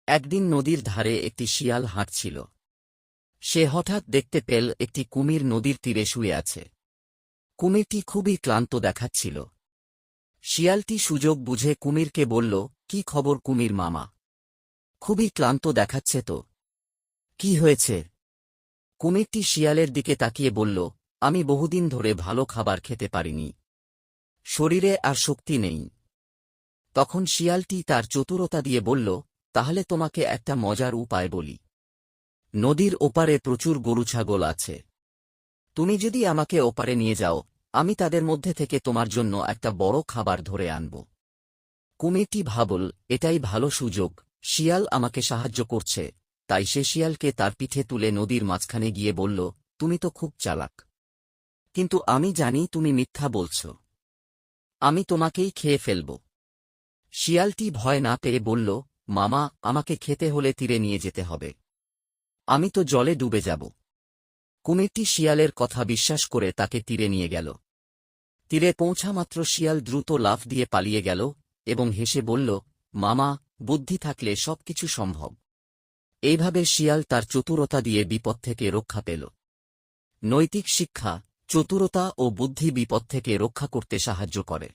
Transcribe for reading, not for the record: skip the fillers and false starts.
একদিন নদীর ধারে একটি শিয়াল হাঁটছিল। সে হঠাৎ দেখতে পেল একটি কুমির নদীর তীরে শুয়ে আছে। কুমিরটি খুবই ক্লান্ত দেখাচ্ছিল। শিয়ালটি সুযোগ বুঝে কুমিরকে বলল, কি খবর কুমির মামা? খুবই ক্লান্ত দেখাচ্ছে তো, কি হয়েছে? কুমিরটি শিয়ালের দিকে তাকিয়ে বলল, আমি বহুদিন ধরে ভালো খাবার খেতে পারিনি, শরীরে আর শক্তি নেই। তখন শিয়ালটি তার চতুরতা দিয়ে বলল, তাহলে তোমাকে একটা মজার উপায় বলি। নদীর ওপারে প্রচুর গরু ছাগল আছে। তুমি যদি আমাকে ওপারে নিয়ে যাও, আমি তাদের মধ্যে থেকে তোমার জন্য একটা বড় খাবার ধরে আনব। কুমিরটি ভাবল, এটাই ভালো সুযোগ, শিয়াল আমাকে সাহায্য করছে। তাই সে শিয়ালকে তার পিঠে তুলে নদীর মাঝখানে গিয়ে বলল, তুমি তো খুব চালাক, কিন্তু আমি জানি তুমি মিথ্যা বলছ। আমি তোমাকেই খেয়ে ফেলব। শিয়ালটি ভয় না পেয়ে বলল, মামা, আমাকে খেতে হলে তীরে নিয়ে যেতে হবে। আমি তো জলে ডুবে যাব। কুমিরটি শিয়ালের কথা বিশ্বাস করে তাকে তীরে নিয়ে গেল। তীরে পৌঁছামাত্র শিয়াল দ্রুত লাফ দিয়ে পালিয়ে গেল এবং হেসে বলল, মামা, বুদ্ধি থাকলে সবকিছু সম্ভব। এইভাবে শিয়াল তার চতুরতা দিয়ে বিপদ থেকে রক্ষা পেল। নৈতিক শিক্ষা: চতুরতা ও বুদ্ধি বিপদ থেকে রক্ষা করতে সাহায্য করে।